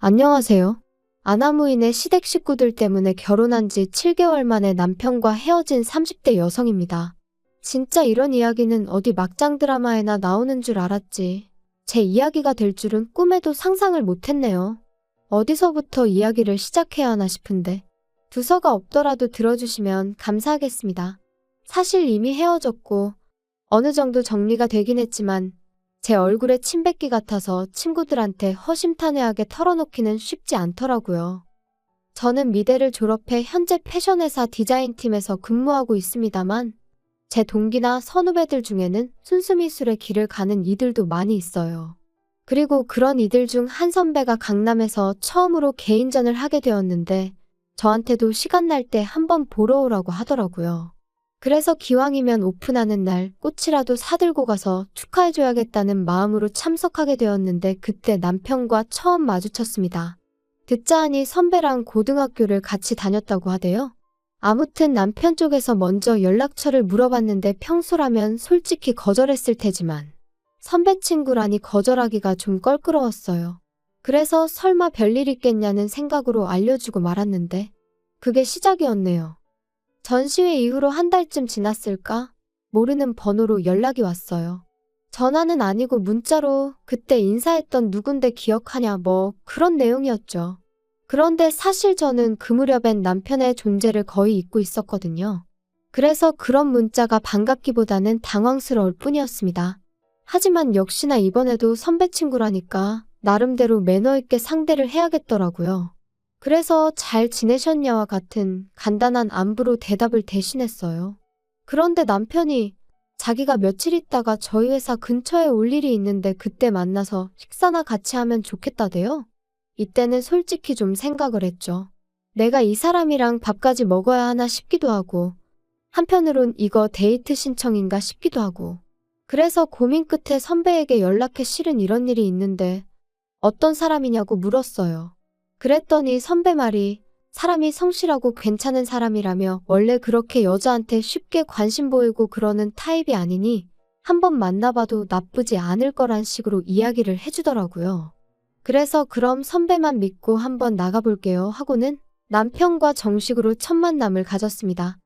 안녕하세요. 아나무인의 시댁 식구들 때문에 결혼한 지 7개월 만에 남편과 헤어진 30대 여성입니다. 진짜 이런 이야기는 어디 막장 드라마에나 나오는 줄 알았지. 제 이야기가 될 줄은 꿈에도 상상을 못했네요. 어디서부터 이야기를 시작해야 하나 싶은데 두서가 없더라도 들어주시면 감사하겠습니다. 사실 이미 헤어졌고 어느 정도 정리가 되긴 했지만 제 얼굴에 침 뱉기 같아서 친구들한테 허심탄회하게 털어놓기는 쉽지 않더라고요. 저는 미대를 졸업해 현재 패션회사 디자인팀에서 근무하고 있습니다만 제 동기나 선후배들 중에는 순수미술의 길을 가는 이들도 많이 있어요. 그리고 그런 이들 중 한 선배가 강남에서 처음으로 개인전을 하게 되었는데 저한테도 시간 날 때 한번 보러 오라고 하더라고요. 그래서 기왕이면 오픈하는 날 꽃이라도 사들고 가서 축하해줘야겠다는 마음으로 참석하게 되었는데 그때 남편과 처음 마주쳤습니다. 듣자 하니 선배랑 고등학교를 같이 다녔다고 하대요. 아무튼 남편 쪽에서 먼저 연락처를 물어봤는데 평소라면 솔직히 거절했을 테지만 선배 친구라니 거절하기가 좀 껄끄러웠어요. 그래서 설마 별일 있겠냐는 생각으로 알려주고 말았는데 그게 시작이었네요. 전시회 이후로 한 달쯤 지났을까? 모르는 번호로 연락이 왔어요. 전화는 아니고 문자로 그때 인사했던 누군데 기억하냐 뭐 그런 내용이었죠. 그런데 사실 저는 그 무렵엔 남편의 존재를 거의 잊고 있었거든요. 그래서 그런 문자가 반갑기보다는 당황스러울 뿐이었습니다. 하지만 역시나 이번에도 선배 친구라니까 나름대로 매너 있게 상대를 해야겠더라고요. 그래서 잘 지내셨냐와 같은 간단한 안부로 대답을 대신했어요. 그런데 남편이 자기가 며칠 있다가 저희 회사 근처에 올 일이 있는데 그때 만나서 식사나 같이 하면 좋겠다대요. 이때는 솔직히 좀 생각을 했죠. 내가 이 사람이랑 밥까지 먹어야 하나 싶기도 하고 한편으론 이거 데이트 신청인가 싶기도 하고 그래서 고민 끝에 선배에게 연락해 실은 이런 일이 있는데 어떤 사람이냐고 물었어요. 그랬더니 선배 말이 사람이 성실하고 괜찮은 사람이라며 원래 그렇게 여자한테 쉽게 관심 보이고 그러는 타입이 아니니 한번 만나봐도 나쁘지 않을 거란 식으로 이야기를 해주더라고요. 그래서 그럼 선배만 믿고 한번 나가볼게요 하고는 남편과 정식으로 첫 만남을 가졌습니다.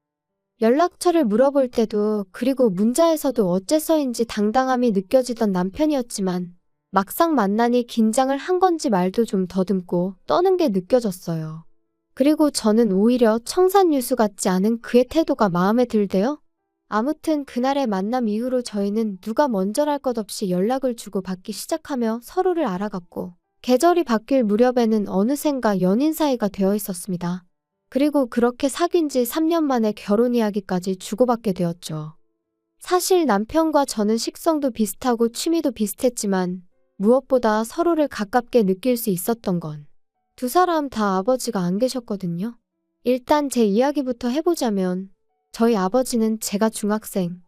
연락처를 물어볼 때도 그리고 문자에서도 어째서인지 당당함이 느껴지던 남편이었지만 막상 만나니 긴장을 한 건지 말도 좀 더듬고 떠는 게 느껴졌어요. 그리고 저는 오히려 청산유수 같지 않은 그의 태도가 마음에 들대요. 아무튼 그날의 만남 이후로 저희는 누가 먼저랄 것 없이 연락을 주고받기 시작하며 서로를 알아갔고 계절이 바뀔 무렵에는 어느샌가 연인 사이가 되어 있었습니다. 그리고 그렇게 사귄 지 3년 만에 결혼 이야기까지 주고받게 되었죠. 사실 남편과 저는 식성도 비슷하고 취미도 비슷했지만 무엇보다 서로를 가깝게 느낄 수 있었던 건 두 사람 다 아버지가 안 계셨거든요. 일단 제 이야기부터 해보자면 저희 아버지는 제가 중학생,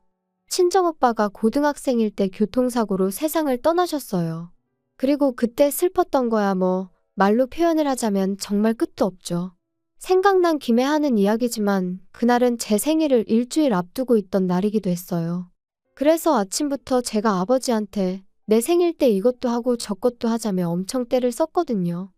친정오빠가 고등학생일 때 교통사고로 세상을 떠나셨어요. 그리고 그때 슬펐던 거야 뭐 말로 표현을 하자면 정말 끝도 없죠. 생각난 김에 하는 이야기지만 그날은 제 생일을 일주일 앞두고 있던 날이기도 했어요. 그래서 아침부터 제가 아버지한테 내 생일 때 이것도 하고 저것도 하자며 엄청 떼를 썼거든요.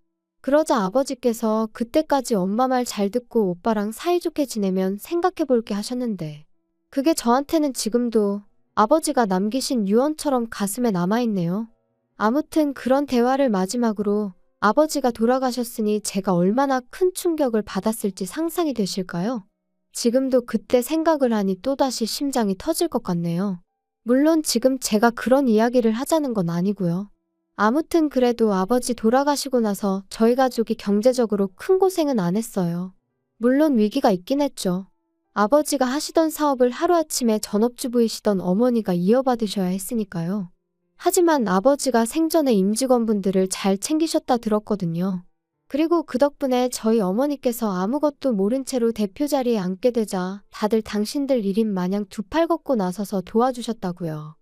그러자 아버지께서 그때까지 엄마 말 잘 듣고 오빠랑 사이좋게 지내면 생각해볼게 하셨는데 그게 저한테는 지금도 아버지가 남기신 유언처럼 가슴에 남아있네요. 아무튼 그런 대화를 마지막으로 아버지가 돌아가셨으니 제가 얼마나 큰 충격을 받았을지 상상이 되실까요? 지금도 그때 생각을 하니 또다시 심장이 터질 것 같네요. 물론 지금 제가 그런 이야기를 하자는 건 아니고요. 아무튼 그래도 아버지 돌아가시고 나서 저희 가족이 경제적으로 큰 고생은 안 했어요. 물론 위기가 있긴 했죠. 아버지가 하시던 사업을 하루아침에 전업주부이시던 어머니가 이어받으셔야 했으니까요. 하지만 아버지가 생전에 임직원분들을 잘 챙기셨다 들었거든요. 그리고 그 덕분에 저희 어머니께서 아무것도 모른 채로 대표 자리에 앉게 되자 다들 당신들 일인 마냥 두 팔 걷고 나서서 도와주셨다고요.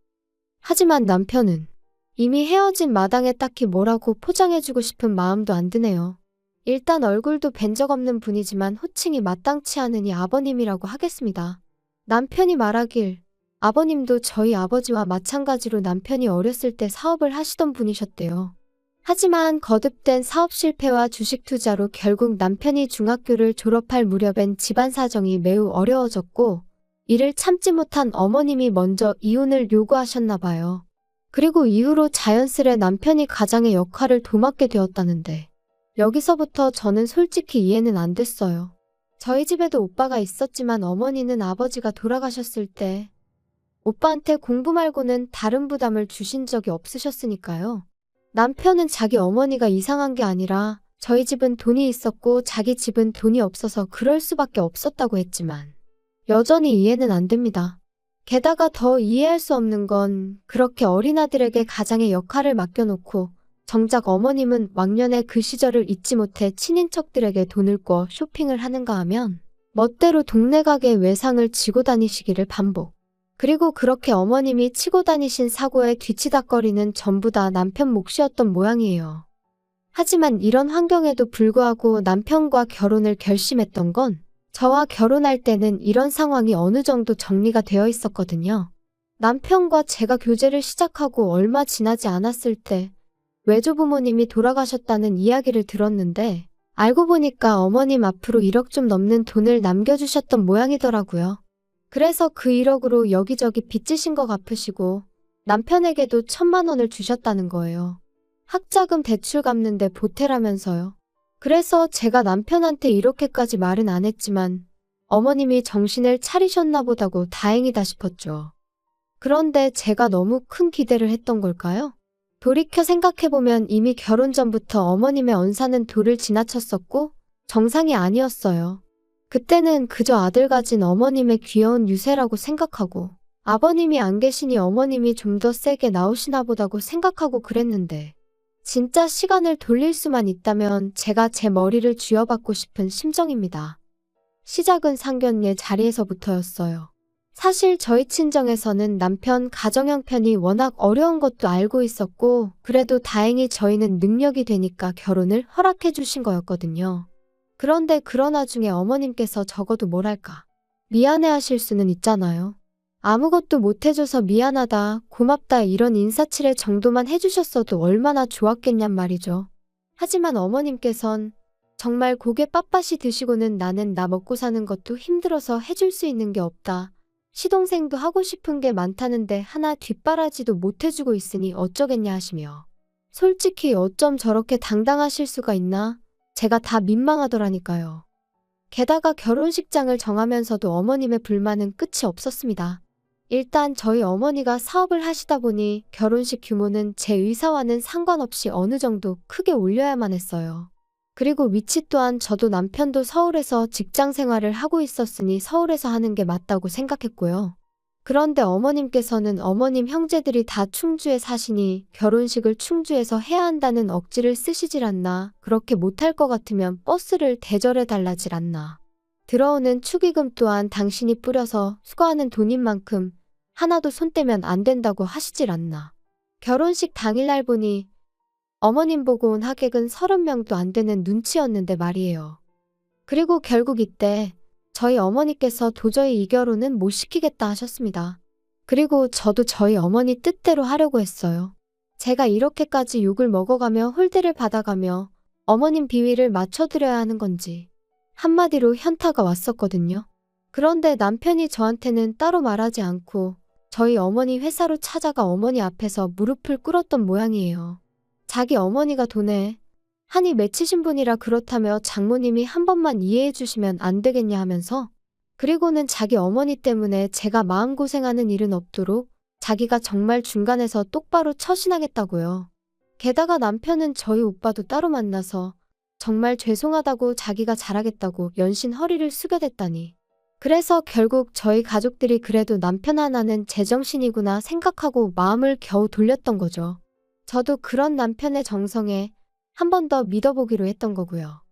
하지만 남편은 이미 헤어진 마당에 딱히 뭐라고 포장해주고 싶은 마음도 안 드네요. 일단 얼굴도 뵌 적 없는 분이지만 호칭이 마땅치 않으니 아버님이라고 하겠습니다. 남편이 말하길 아버님도 저희 아버지와 마찬가지로 남편이 어렸을 때 사업을 하시던 분이셨대요. 하지만 거듭된 사업 실패와 주식 투자로 결국 남편이 중학교를 졸업할 무렵엔 집안 사정이 매우 어려워졌고 이를 참지 못한 어머님이 먼저 이혼을 요구하셨나 봐요. 그리고 이후로 자연스레 남편이 가장의 역할을 도맡게 되었다는데 여기서부터 저는 솔직히 이해는 안 됐어요. 저희 집에도 오빠가 있었지만 어머니는 아버지가 돌아가셨을 때 오빠한테 공부 말고는 다른 부담을 주신 적이 없으셨으니까요. 남편은 자기 어머니가 이상한 게 아니라 저희 집은 돈이 있었고 자기 집은 돈이 없어서 그럴 수밖에 없었다고 했지만 여전히 이해는 안 됩니다. 게다가 더 이해할 수 없는 건 그렇게 어린아들에게 가장의 역할을 맡겨놓고 정작 어머님은 왕년에 그 시절을 잊지 못해 친인척들에게 돈을 꿔 쇼핑을 하는가 하면 멋대로 동네 가게 외상을 지고 다니시기를 반복. 그리고 그렇게 어머님이 치고 다니신 사고에 뒤치다꺼리는 전부 다 남편 몫이었던 모양이에요. 하지만 이런 환경에도 불구하고 남편과 결혼을 결심했던 건 저와 결혼할 때는 이런 상황이 어느 정도 정리가 되어 있었거든요. 남편과 제가 교제를 시작하고 얼마 지나지 않았을 때 외조부모님이 돌아가셨다는 이야기를 들었는데 알고 보니까 어머님 앞으로 1억 좀 넘는 돈을 남겨주셨던 모양이더라고요. 그래서 그 1억으로 여기저기 빚지신 거 갚으시고 남편에게도 1,000만 원을 주셨다는 거예요. 학자금 대출 갚는데 보태라면서요. 그래서 제가 남편한테 이렇게까지 말은 안 했지만 어머님이 정신을 차리셨나 보다고 다행이다 싶었죠. 그런데 제가 너무 큰 기대를 했던 걸까요? 돌이켜 생각해보면 이미 결혼 전부터 어머님의 언사는 도를 지나쳤었고 정상이 아니었어요. 그때는 그저 아들 가진 어머님의 귀여운 유세라고 생각하고 아버님이 안 계시니 어머님이 좀 더 세게 나오시나 보다고 생각하고 그랬는데 진짜 시간을 돌릴 수만 있다면 제가 제 머리를 쥐어받고 싶은 심정입니다. 시작은 상견례 자리에서부터였어요. 사실 저희 친정에서는 남편 가정 형편이 워낙 어려운 것도 알고 있었고 그래도 다행히 저희는 능력이 되니까 결혼을 허락해 주신 거였거든요. 그런데 그러나 중에 어머님께서 적어도 뭐랄까 미안해하실 수는 있잖아요. 아무것도 못해줘서 미안하다, 고맙다 이런 인사치레 정도만 해주셨어도 얼마나 좋았겠냔 말이죠. 하지만 어머님께선 정말 고개 빳빳이 드시고는 나는 나 먹고 사는 것도 힘들어서 해줄 수 있는 게 없다. 시동생도 하고 싶은 게 많다는데 하나 뒷바라지도 못해주고 있으니 어쩌겠냐 하시며 솔직히 어쩜 저렇게 당당하실 수가 있나? 제가 다 민망하더라니까요. 게다가 결혼식장을 정하면서도 어머님의 불만은 끝이 없었습니다. 일단 저희 어머니가 사업을 하시다 보니 결혼식 규모는 제 의사와는 상관없이 어느 정도 크게 올려야만 했어요. 그리고 위치 또한 저도 남편도 서울에서 직장 생활을 하고 있었으니 서울에서 하는 게 맞다고 생각했고요. 그런데 어머님께서는 어머님 형제들이 다 충주에 사시니 결혼식을 충주에서 해야 한다는 억지를 쓰시질 않나, 그렇게 못할 것 같으면 버스를 대절해 달라질 않나. 들어오는 축의금 또한 당신이 뿌려서 수거하는 돈인 만큼 하나도 손 떼면 안 된다고 하시질 않나. 결혼식 당일날 보니 어머님 보고 온 하객은 30명도 안 되는 눈치였는데 말이에요. 그리고 결국 이때 저희 어머니께서 도저히 이 결혼은 못 시키겠다 하셨습니다. 그리고 저도 저희 어머니 뜻대로 하려고 했어요. 제가 이렇게까지 욕을 먹어가며 홀대를 받아가며 어머님 비위를 맞춰드려야 하는 건지 한마디로 현타가 왔었거든요. 그런데 남편이 저한테는 따로 말하지 않고 저희 어머니 회사로 찾아가 어머니 앞에서 무릎을 꿇었던 모양이에요. 자기 어머니가 돈에 한이 맺히신 분이라 그렇다며 장모님이 한 번만 이해해 주시면 안 되겠냐 하면서 그리고는 자기 어머니 때문에 제가 마음고생하는 일은 없도록 자기가 정말 중간에서 똑바로 처신하겠다고요. 게다가 남편은 저희 오빠도 따로 만나서 정말 죄송하다고 자기가 잘하겠다고 연신 허리를 숙여댔다니. 그래서 결국 저희 가족들이 그래도 남편 하나는 제정신이구나 생각하고 마음을 겨우 돌렸던 거죠. 저도 그런 남편의 정성에 한 번 더 믿어보기로 했던 거고요.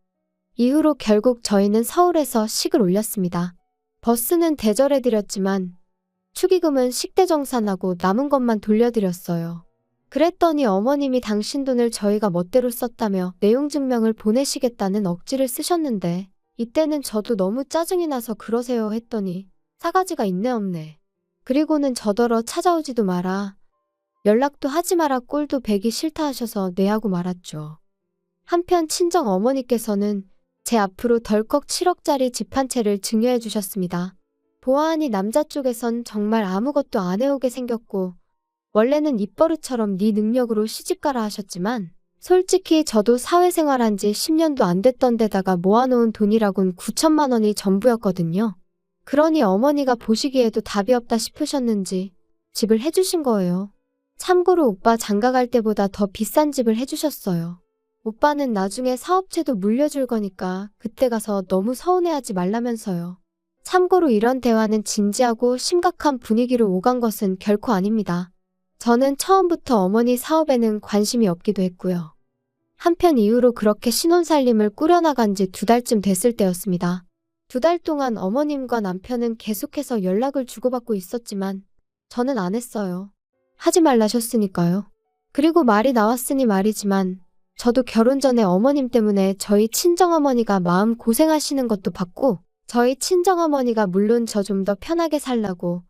이후로 결국 저희는 서울에서 식을 올렸습니다. 버스는 대절해드렸지만 축의금은 식대정산하고 남은 것만 돌려드렸어요. 그랬더니 어머님이 당신 돈을 저희가 멋대로 썼다며 내용 증명을 보내시겠다는 억지를 쓰셨는데 이때는 저도 너무 짜증이 나서 그러세요 했더니 싸가지가 있네 없네. 그리고는 저더러 찾아오지도 마라. 연락도 하지 마라 꼴도 배기 싫다 하셔서 뇌하고 말았죠. 한편 친정 어머니께서는 제 앞으로 덜컥 7억짜리 집 한 채를 증여해 주셨습니다. 보아하니 남자 쪽에선 정말 아무것도 안 해오게 생겼고 원래는 입버릇처럼 네 능력으로 시집가라 하셨지만 솔직히 저도 사회생활한 지 10년도 안 됐던 데다가 모아놓은 돈이라곤 9천만 원이 전부였거든요. 그러니 어머니가 보시기에도 답이 없다 싶으셨는지 집을 해주신 거예요. 참고로 오빠 장가갈 때보다 더 비싼 집을 해주셨어요. 오빠는 나중에 사업체도 물려줄 거니까 그때 가서 너무 서운해하지 말라면서요. 참고로 이런 대화는 진지하고 심각한 분위기로 오간 것은 결코 아닙니다. 저는 처음부터 어머니 사업에는 관심이 없기도 했고요. 한편 이후로 그렇게 신혼살림을 꾸려나간 지 2달쯤 됐을 때였습니다. 2달 동안 어머님과 남편은 계속해서 연락을 주고받고 있었지만 저는 안 했어요. 하지 말라셨으니까요. 그리고 말이 나왔으니 말이지만 저도 결혼 전에 어머님 때문에 저희 친정어머니가 마음 고생하시는 것도 봤고 저희 친정어머니가 물론 저 좀 더 편하게 살라고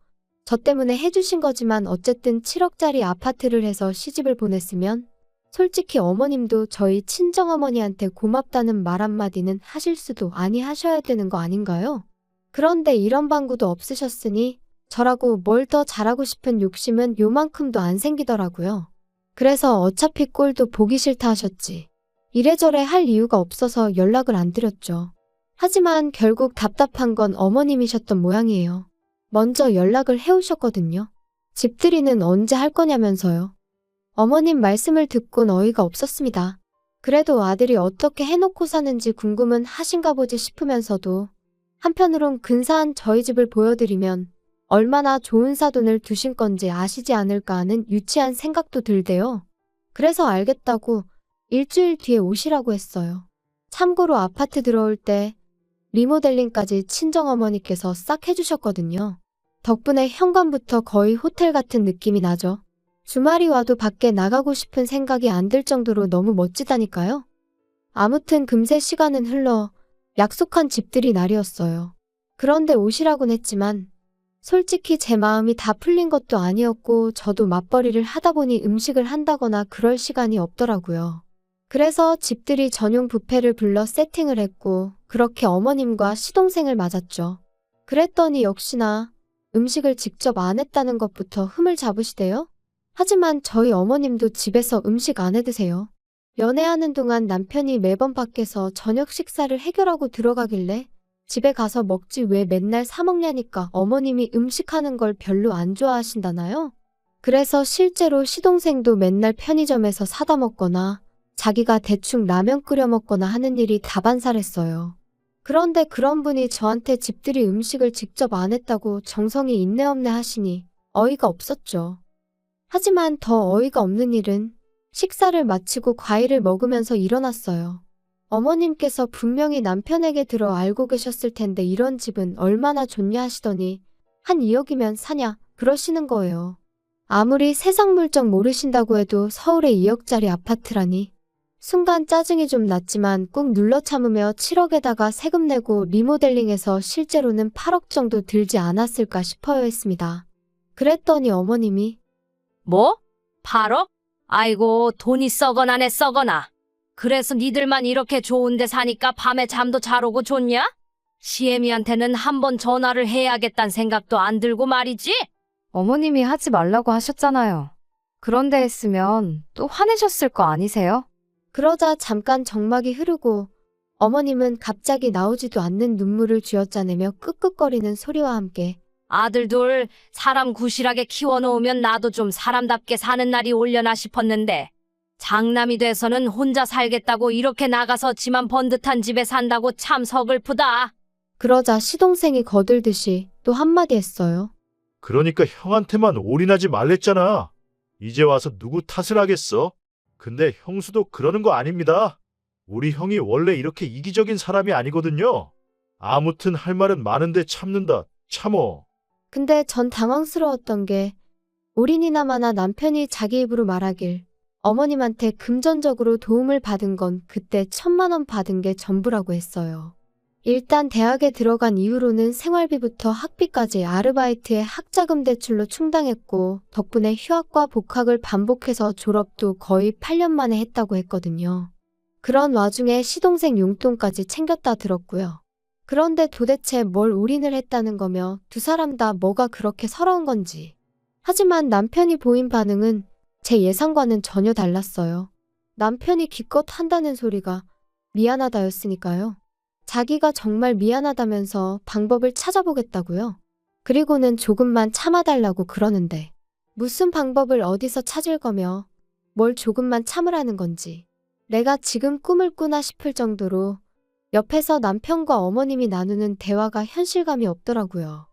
저 때문에 해주신 거지만 어쨌든 7억짜리 아파트를 해서 시집을 보냈으면 솔직히 어머님도 저희 친정어머니한테 고맙다는 말 한마디는 하실 수도 아니 하셔야 되는 거 아닌가요? 그런데 이런 방구도 없으셨으니 저라고 뭘 더 잘하고 싶은 욕심은 요만큼도 안 생기더라고요. 그래서 어차피 꼴도 보기 싫다 하셨지. 이래저래 할 이유가 없어서 연락을 안 드렸죠. 하지만 결국 답답한 건 어머님이셨던 모양이에요. 먼저 연락을 해오셨거든요. 집들이는 언제 할 거냐면서요. 어머님 말씀을 듣곤 어이가 없었습니다. 그래도 아들이 어떻게 해놓고 사는지 궁금은 하신가 보지 싶으면서도 한편으론 근사한 저희 집을 보여드리면 얼마나 좋은 사돈을 두신 건지 아시지 않을까 하는 유치한 생각도 들대요. 그래서 알겠다고 일주일 뒤에 오시라고 했어요. 참고로 아파트 들어올 때 리모델링까지 친정어머니께서 싹 해주셨거든요. 덕분에 현관부터 거의 호텔 같은 느낌이 나죠. 주말이 와도 밖에 나가고 싶은 생각이 안 들 정도로 너무 멋지다니까요. 아무튼 금세 시간은 흘러 약속한 집들이 날이었어요. 그런데 오시라곤 했지만 솔직히 제 마음이 다 풀린 것도 아니었고 저도 맞벌이를 하다 보니 음식을 한다거나 그럴 시간이 없더라고요. 그래서 집들이 전용 뷔페를 불러 세팅을 했고 그렇게 어머님과 시동생을 맞았죠. 그랬더니 역시나 음식을 직접 안 했다는 것부터 흠을 잡으시대요. 하지만 저희 어머님도 집에서 음식 안 해드세요. 연애하는 동안 남편이 매번 밖에서 저녁 식사를 해결하고 들어가길래 집에 가서 먹지 왜 맨날 사 먹냐니까 어머님이 음식하는 걸 별로 안 좋아하신다나요? 그래서 실제로 시동생도 맨날 편의점에서 사다 먹거나 자기가 대충 라면 끓여 먹거나 하는 일이 다반사랬어요. 그런데 그런 분이 저한테 집들이 음식을 직접 안 했다고 정성이 있네 없네 하시니 어이가 없었죠. 하지만 더 어이가 없는 일은 식사를 마치고 과일을 먹으면서 일어났어요. 어머님께서 분명히 남편에게 들어 알고 계셨을 텐데 이런 집은 얼마나 좋냐 하시더니 한 2억이면 사냐 그러시는 거예요. 아무리 세상 물정 모르신다고 해도 서울에 2억짜리 아파트라니. 순간 짜증이 좀 났지만 꾹 눌러 참으며 7억에다가 세금 내고 리모델링해서 실제로는 8억 정도 들지 않았을까 싶어요 했습니다. 그랬더니 어머님이 뭐? 8억? 아이고 돈이 썩어나네 썩어나. 그래서 니들만 이렇게 좋은 데 사니까 밤에 잠도 잘 오고 좋냐? 시애미한테는 한번 전화를 해야겠다는 생각도 안 들고 말이지? 어머님이 하지 말라고 하셨잖아요. 그런데 했으면 또 화내셨을 거 아니세요? 그러자 잠깐 정막이 흐르고 어머님은 갑자기 나오지도 않는 눈물을 쥐어짜내며 끄끄거리는 소리와 함께 아들 둘 사람 구실하게 키워놓으면 나도 좀 사람답게 사는 날이 올려나 싶었는데 장남이 돼서는 혼자 살겠다고 이렇게 나가서 지만 번 듯한 집에 산다고 참 서글프다. 그러자 시동생이 거들듯이 또 한마디 했어요. 그러니까 형한테만 올인하지 말랬잖아. 이제 와서 누구 탓을 하겠어? 근데 형수도 그러는 거 아닙니다. 우리 형이 원래 이렇게 이기적인 사람이 아니거든요. 아무튼 할 말은 많은데 참는다. 참어. 근데 전 당황스러웠던 게 올인이나마나 남편이 자기 입으로 말하길 어머님한테 금전적으로 도움을 받은 건 그때 1,000만 원 받은 게 전부라고 했어요. 일단 대학에 들어간 이후로는 생활비부터 학비까지 아르바이트에 학자금 대출로 충당했고 덕분에 휴학과 복학을 반복해서 졸업도 거의 8년 만에 했다고 했거든요. 그런 와중에 시동생 용돈까지 챙겼다 들었고요. 그런데 도대체 뭘 올인을 했다는 거며 두 사람 다 뭐가 그렇게 서러운 건지. 하지만 남편이 보인 반응은 제 예상과는 전혀 달랐어요. 남편이 기껏 한다는 소리가 미안하다였으니까요. 자기가 정말 미안하다면서 방법을 찾아보겠다고요. 그리고는 조금만 참아달라고 그러는데 무슨 방법을 어디서 찾을 거며 뭘 조금만 참으라는 건지 내가 지금 꿈을 꾸나 싶을 정도로 옆에서 남편과 어머님이 나누는 대화가 현실감이 없더라고요.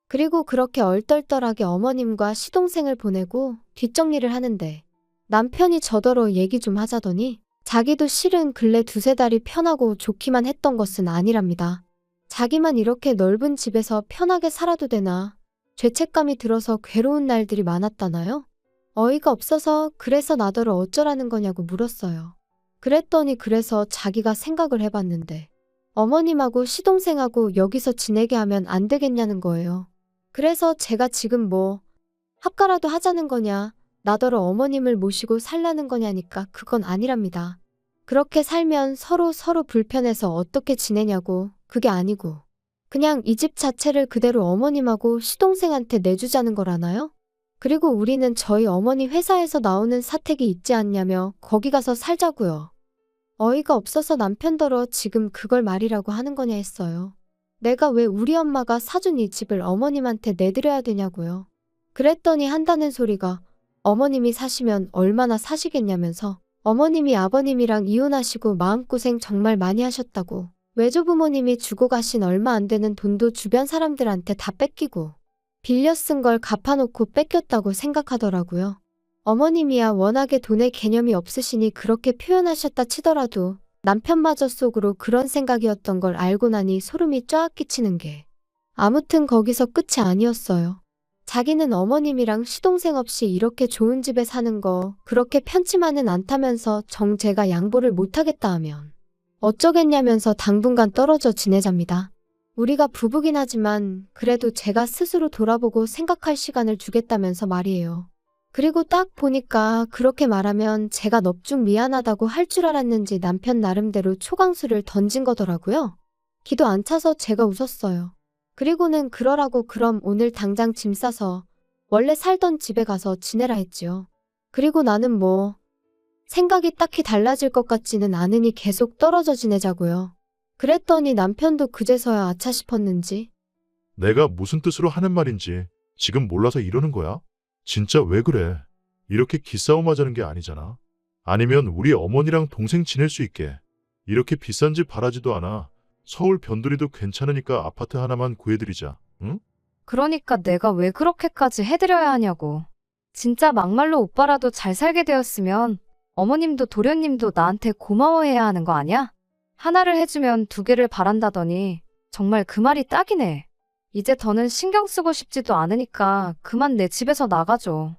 그리고 그렇게 얼떨떨하게 어머님과 시동생을 보내고 뒷정리를 하는데 남편이 저더러 얘기 좀 하자더니 자기도 실은 근래 두세 달이 편하고 좋기만 했던 것은 아니랍니다. 자기만 이렇게 넓은 집에서 편하게 살아도 되나 죄책감이 들어서 괴로운 날들이 많았다나요? 어이가 없어서 그래서 나더러 어쩌라는 거냐고 물었어요. 그랬더니 그래서 자기가 생각을 해봤는데 어머님하고 시동생하고 여기서 지내게 하면 안 되겠냐는 거예요. 그래서 제가 지금 뭐 합가라도 하자는 거냐 나더러 어머님을 모시고 살라는 거냐니까 그건 아니랍니다. 그렇게 살면 서로 불편해서 어떻게 지내냐고 그게 아니고 그냥 이 집 자체를 그대로 어머님하고 시동생한테 내주자는 거라나요? 그리고 우리는 저희 어머니 회사에서 나오는 사택이 있지 않냐며 거기 가서 살자고요. 어이가 없어서 남편더러 지금 그걸 말이라고 하는 거냐 했어요. 내가 왜 우리 엄마가 사준 이 집을 어머님한테 내드려야 되냐고요. 그랬더니 한다는 소리가 어머님이 사시면 얼마나 사시겠냐면서 어머님이 아버님이랑 이혼하시고 마음고생 정말 많이 하셨다고 외조부모님이 주고 가신 얼마 안 되는 돈도 주변 사람들한테 다 뺏기고 빌려 쓴 걸 갚아놓고 뺏겼다고 생각하더라고요. 어머님이야 워낙에 돈의 개념이 없으시니 그렇게 표현하셨다 치더라도 남편마저 속으로 그런 생각이었던 걸 알고 나니 소름이 쫙 끼치는 게 아무튼 거기서 끝이 아니었어요. 자기는 어머님이랑 시동생 없이 이렇게 좋은 집에 사는 거 그렇게 편치만은 않다면서 제가 양보를 못하겠다 하면 어쩌겠냐면서 당분간 떨어져 지내잡니다. 우리가 부부긴 하지만 그래도 제가 스스로 돌아보고 생각할 시간을 주겠다면서 말이에요. 그리고 딱 보니까 그렇게 말하면 제가 넙죽 미안하다고 할 줄 알았는지 남편 나름대로 초강수를 던진 거더라고요. 기도 안 차서 제가 웃었어요. 그리고는 그러라고 그럼 오늘 당장 짐 싸서 원래 살던 집에 가서 지내라 했지요. 그리고 나는 뭐 생각이 딱히 달라질 것 같지는 않으니 계속 떨어져 지내자고요. 그랬더니 남편도 그제서야 아차 싶었는지 내가 무슨 뜻으로 하는 말인지 지금 몰라서 이러는 거야? 진짜 왜 그래? 이렇게 기싸움 하자는 게 아니잖아. 아니면 우리 어머니랑 동생 지낼 수 있게 이렇게 비싼 집 바라지도 않아. 서울 변두리도 괜찮으니까 아파트 하나만 구해드리자. 응? 그러니까 내가 왜 그렇게까지 해드려야 하냐고. 진짜 막말로 오빠라도 잘 살게 되었으면 어머님도 도련님도 나한테 고마워해야 하는 거 아니야? 하나를 해주면 두 개를 바란다더니 정말 그 말이 딱이네. 이제 더는 신경 쓰고 싶지도 않으니까 그만 내 집에서 나가줘.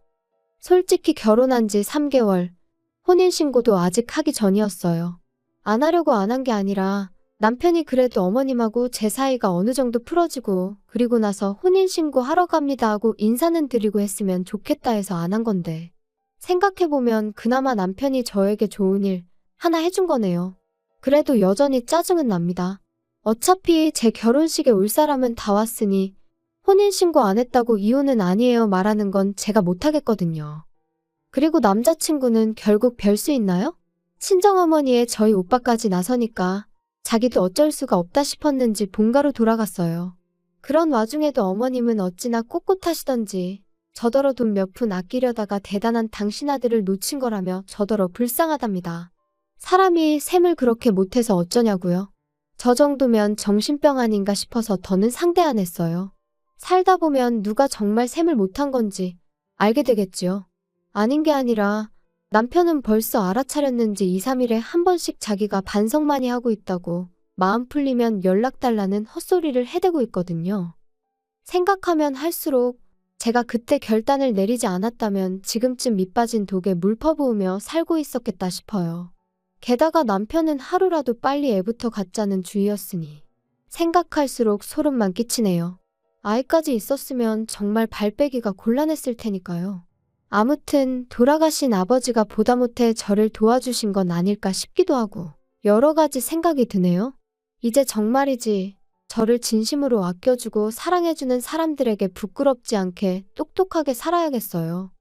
솔직히 결혼한 지 3개월, 혼인신고도 아직 하기 전이었어요. 안 하려고 안 한 게 아니라 남편이 그래도 어머님하고 제 사이가 어느 정도 풀어지고 그리고 나서 혼인신고 하러 갑니다 하고 인사는 드리고 했으면 좋겠다 해서 안 한 건데 생각해보면 그나마 남편이 저에게 좋은 일 하나 해준 거네요. 그래도 여전히 짜증은 납니다. 어차피 제 결혼식에 올 사람은 다 왔으니 혼인신고 안 했다고 이혼은 아니에요 말하는 건 제가 못하겠거든요. 그리고 남자친구는 결국 별 수 있나요? 친정어머니에 저희 오빠까지 나서니까 자기도 어쩔 수가 없다 싶었는지 본가로 돌아갔어요. 그런 와중에도 어머님은 어찌나 꼿꼿하시던지 저더러 돈 몇 푼 아끼려다가 대단한 당신 아들을 놓친 거라며 저더러 불쌍하답니다. 사람이 셈을 그렇게 못해서 어쩌냐고요. 저 정도면 정신병 아닌가 싶어서 더는 상대 안 했어요. 살다 보면 누가 정말 셈을 못한 건지 알게 되겠지요. 아닌 게 아니라 남편은 벌써 알아차렸는지 2, 3일에 한 번씩 자기가 반성 많이 하고 있다고 마음 풀리면 연락 달라는 헛소리를 해대고 있거든요. 생각하면 할수록 제가 그때 결단을 내리지 않았다면 지금쯤 밑빠진 독에 물 퍼부으며 살고 있었겠다 싶어요. 게다가 남편은 하루라도 빨리 애부터 갖자는 주의였으니 생각할수록 소름만 끼치네요. 아이까지 있었으면 정말 발 빼기가 곤란했을 테니까요. 아무튼 돌아가신 아버지가 보다 못해 저를 도와주신 건 아닐까 싶기도 하고 여러 가지 생각이 드네요. 이제 정말이지 저를 진심으로 아껴주고 사랑해주는 사람들에게 부끄럽지 않게 똑똑하게 살아야겠어요.